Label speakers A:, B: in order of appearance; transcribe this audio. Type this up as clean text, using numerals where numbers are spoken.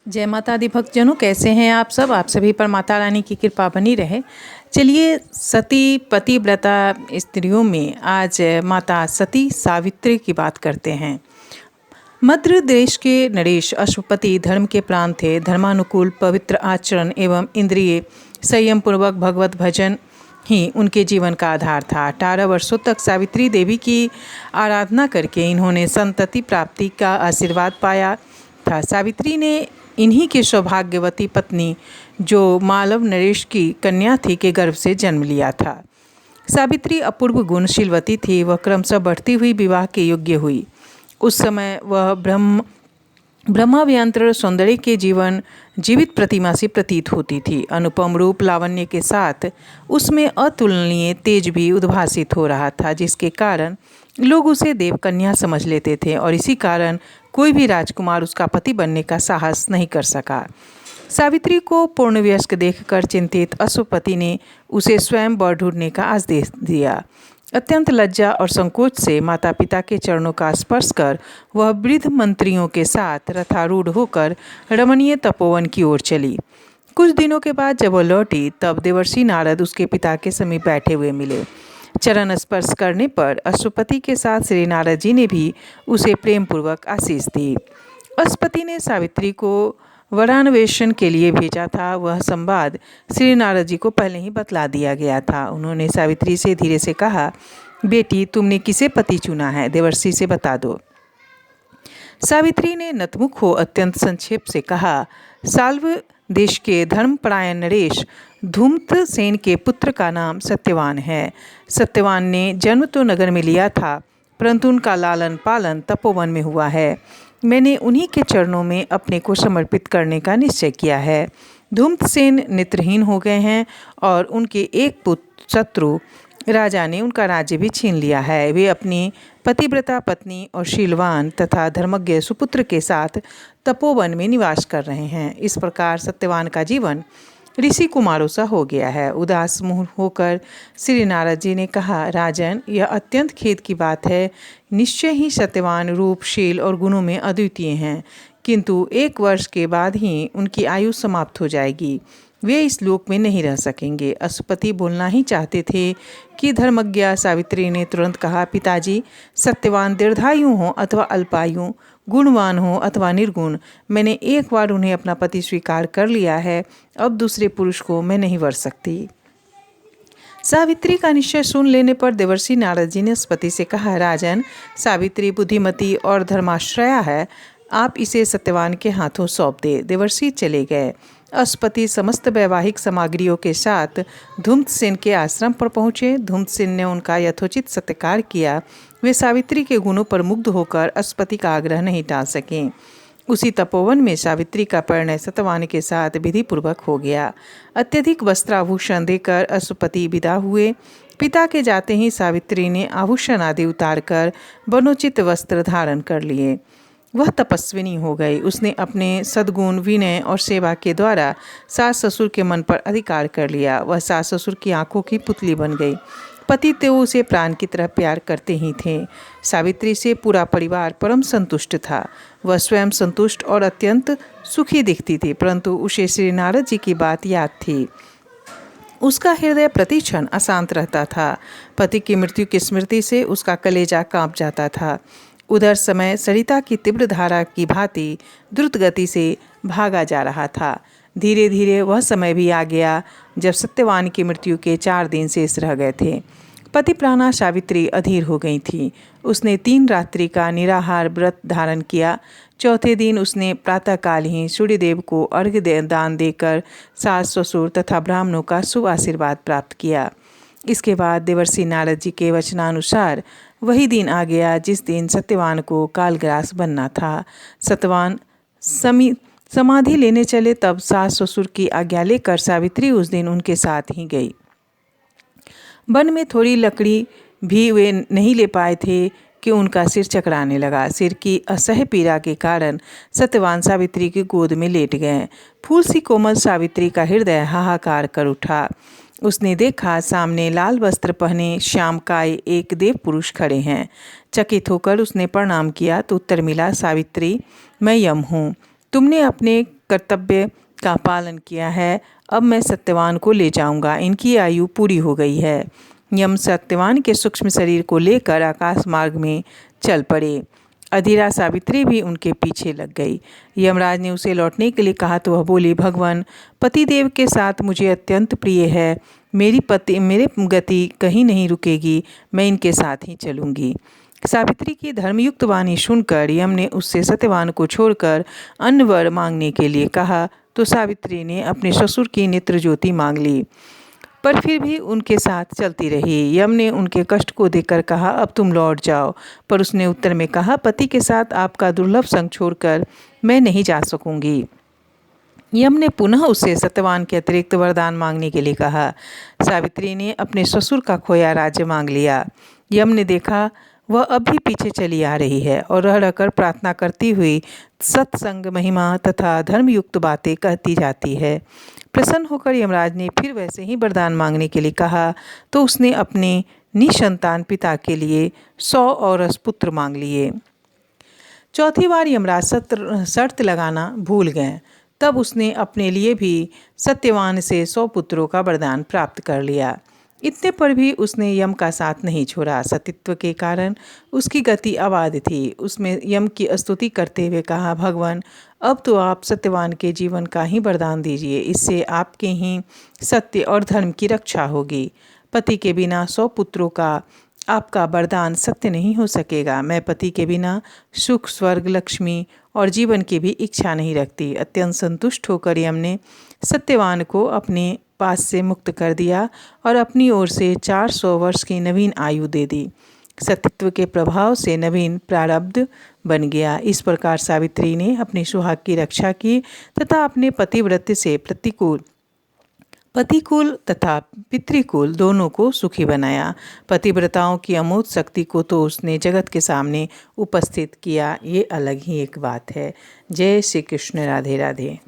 A: जय माता दी भक्तजनों, कैसे हैं आप सब। आप सभी पर माता रानी की कृपा बनी रहे। चलिए, सती पतिव्रता स्त्रियों में आज माता सती सावित्री की बात करते हैं। मध्य देश के नरेश अश्वपति धर्म के प्राण थे। धर्मानुकूल पवित्र आचरण एवं इंद्रिय संयम पूर्वक भगवत भजन ही उनके जीवन का आधार था। 18 वर्षों तक सावित्री देवी की आराधना करके इन्होंने संतति प्राप्ति का आशीर्वाद पाया था। सावित्री ने इन्हीं की सौभाग्यवती पत्नी, जो मालव नरेश की कन्या थी, के गर्भ से जन्म लिया था। सावित्री अपूर्व गुणशीलवती थी। वह क्रमशः बढ़ती हुई विवाह के योग्य हुई। उस समय वह ब्रह्माव्यंतर सौंदर्य के जीवित प्रतिमा से प्रतीत होती थी। अनुपम रूप लावण्य के साथ उसमें अतुलनीय तेज भी उद्भासित हो रहा था, जिसके कारण लोग उसे देवकन्या समझ लेते थे और इसी कारण कोई भी राजकुमार उसका पति बनने का साहस नहीं कर सका। सावित्री को पूर्णवयस्क देखकर चिंतित अश्वपति ने उसे स्वयं वर ढूंढने का आदेश दिया। अत्यंत लज्जा और संकोच से माता पिता के चरणों का स्पर्श कर वह वृद्ध मंत्रियों के साथ रथारूढ़ होकर रमणीय तपोवन की ओर चली। कुछ दिनों के बाद जब वह लौटी, तब देवर्षि नारद उसके पिता के समीप बैठे हुए मिले। चरण स्पर्श करने पर अश्वपति के साथ श्री नारद जी ने भी उसे प्रेम पूर्वक आशीष दी। अश्वपति ने सावित्री को वरान्वेषण के लिए भेजा था। वह संवाद श्री नारद जी को पहले ही बतला दिया गया था। उन्होंने सावित्री से धीरे से कहा, बेटी, तुमने किसे पति चुना है, देवर्षि से बता दो। सावित्री ने नतमुख हो अत्यंत संक्षेप से कहा, साल्व देश के धर्मपरायण नरेश धूम्रसेन के पुत्र का नाम सत्यवान है। सत्यवान ने जन्म तो नगर में लिया था, परंतु उनका लालन पालन तपोवन में हुआ है। मैंने उन्हीं के चरणों में अपने को समर्पित करने का निश्चय किया है। धूम्रसेन नेत्रहीन हो गए हैं और उनके एक पुत्र शत्रु राजा ने उनका राज्य भी छीन लिया है। वे अपनी पतिव्रता पत्नी और शीलवान तथा धर्मज्ञ सुपुत्र के साथ तपोवन में निवास कर रहे हैं। इस प्रकार सत्यवान का जीवन ऋषि कुमारों सा हो गया है। उदास मुँह होकर श्री नारद जी ने कहा, राजन, यह अत्यंत खेद की बात है। निश्चय ही सत्यवान रूप, शील और गुणों में अद्वितीय हैं, किंतु 1 वर्ष के बाद ही उनकी आयु समाप्त हो जाएगी। वे इस लोक में नहीं रह सकेंगे। अश्वपति बोलना ही चाहते थे कि धर्मज्ञा सावित्री ने तुरंत कहा, पिताजी, सत्यवान दीर्घायु हो अथवा अल्पायु, गुणवान हो अथवा निर्गुण, मैंने एक बार उन्हें अपना पति स्वीकार कर लिया है। अब दूसरे पुरुष को मैं नहीं वर सकती। सावित्री का निश्चय सुन लेने पर देवर्षि नारद जी ने अश्वपति से कहा, राजन, सावित्री बुद्धिमती और धर्माश्रया है। आप इसे सत्यवान के हाथों सौंप दे। देवर्षि चले गए। अश्वपति समस्त वैवाहिक सामग्रियों के साथ धूम्रसेन के आश्रम पर पहुँचे। धूम्रसेन ने उनका यथोचित सत्कार किया। वे सावित्री के गुणों पर मुग्ध होकर अश्वपति का आग्रह नहीं टाल सके। उसी तपोवन में सावित्री का परिणय सत्यवान के साथ विधिपूर्वक हो गया। अत्यधिक वस्त्राभूषण देकर अश्वपति विदा हुए। पिता के जाते ही सावित्री ने आभूषण आदि उतारकर वनोचित वस्त्र धारण कर लिए। वह तपस्विनी हो गई। उसने अपने सद्गुण, विनय और सेवा के द्वारा सास ससुर के मन पर अधिकार कर लिया। वह सास ससुर की आंखों की पुतली बन गई। पति तो उसे प्राण की तरह प्यार करते ही थे। सावित्री से पूरा परिवार परम संतुष्ट था। वह स्वयं संतुष्ट और अत्यंत सुखी दिखती थी, परंतु उसे श्री नारद जी की बात याद थी। उसका हृदय प्रतिक्षण अशांत रहता था। पति की मृत्यु की स्मृति से उसका कलेजा कांप जाता था। उधर समय सरिता की तीव्र धारा की भांति द्रुत गति से भागा जा रहा था। धीरे धीरे वह समय भी आ गया जब सत्यवान की मृत्यु के 4 दिन शेष रह गए थे। पति प्राणा सावित्री अधीर हो गई थी। उसने 3 रात्रि का निराहार व्रत धारण किया। चौथे दिन उसने प्रातःकाल ही सूर्यदेव को अर्घ्य दान देकर सास ससुर तथा ब्राह्मणों का शुभ आशीर्वाद प्राप्त किया। इसके बाद देवर्षि नारद जी के वचनानुसार वही दिन आ गया जिस दिन सत्यवान को कालग्रास बनना था। सत्यवान समाधि लेने चले, तब सास ससुर की आज्ञा लेकर सावित्री उस दिन उनके साथ ही गई। वन में थोड़ी लकड़ी भी वे नहीं ले पाए थे कि उनका सिर चकराने लगा। सिर की असह्य पीड़ा के कारण सत्यवान सावित्री की गोद में लेट गए। फूल सी कोमल सावित्री का हृदय हाहाकार कर उठा। उसने देखा सामने लाल वस्त्र पहने श्यामकाय एक देव पुरुष खड़े हैं। चकित होकर उसने प्रणाम किया तो उत्तर मिला, सावित्री, मैं यम हूँ। तुमने अपने कर्तव्य का पालन किया है, अब मैं सत्यवान को ले जाऊंगा, इनकी आयु पूरी हो गई है। यम सत्यवान के सूक्ष्म शरीर को लेकर आकाश मार्ग में चल पड़े। अधीरा सावित्री भी उनके पीछे लग गई। यमराज ने उसे लौटने के लिए कहा तो वह बोली, भगवान, पतिदेव के साथ मुझे अत्यंत प्रिय है, मेरे गति कहीं नहीं रुकेगी, मैं इनके साथ ही चलूँगी। सावित्री की धर्मयुक्त वाणी सुनकर यम ने उससे सत्यवान को छोड़कर अन्य वर मांगने के लिए कहा तो सावित्री ने अपने ससुर की नेत्र ज्योति मांग ली, पर फिर भी उनके साथ चलती रही। यम ने उनके कष्ट को देखकर कहा, अब तुम लौट जाओ, पर उसने उत्तर में कहा, पति के साथ आपका दुर्लभ संग छोड़कर मैं नहीं जा सकूंगी। यम ने पुनः उससे सत्यवान के अतिरिक्त वरदान मांगने के लिए कहा। सावित्री ने अपने ससुर का खोया राज्य मांग लिया। यम ने देखा वह अब भी पीछे चली आ रही है और रह रहकर प्रार्थना करती हुई सत्संग, महिमा तथा धर्मयुक्त बातें कहती जाती है। प्रसन्न होकर यमराज ने फिर वैसे ही वरदान मांगने के लिए कहा तो उसने अपने निसंतान पिता के लिए 100 औरस पुत्र मांग लिए। चौथी बार यमराज शर्त लगाना भूल गए, तब उसने अपने लिए भी सत्यवान से 100 पुत्रों का वरदान प्राप्त कर लिया। इतने पर भी उसने यम का साथ नहीं छोड़ा। सतीत्व के कारण उसकी गति अबाध थी। उसमें यम की स्तुति करते हुए कहा, भगवान, अब तो आप सत्यवान के जीवन का ही वरदान दीजिए, इससे आपके ही सत्य और धर्म की रक्षा होगी। पति के बिना 100 पुत्रों का आपका वरदान सत्य नहीं हो सकेगा। मैं पति के बिना सुख, स्वर्ग, लक्ष्मी और जीवन की भी इच्छा नहीं रखती। अत्यंत संतुष्ट होकर यम ने सत्यवान को अपने पास से मुक्त कर दिया और अपनी ओर से 400 वर्ष की नवीन आयु दे दी। सतीत्व के प्रभाव से नवीन प्रारब्ध बन गया। इस प्रकार सावित्री ने अपने सुहाग की रक्षा की तथा अपने पतिव्रत से पतिकुल तथा पितृकुल दोनों को सुखी बनाया। पतिव्रताओं की अमोघ शक्ति को तो उसने जगत के सामने उपस्थित किया, ये अलग ही एक बात है। जय श्री कृष्ण, राधे राधे।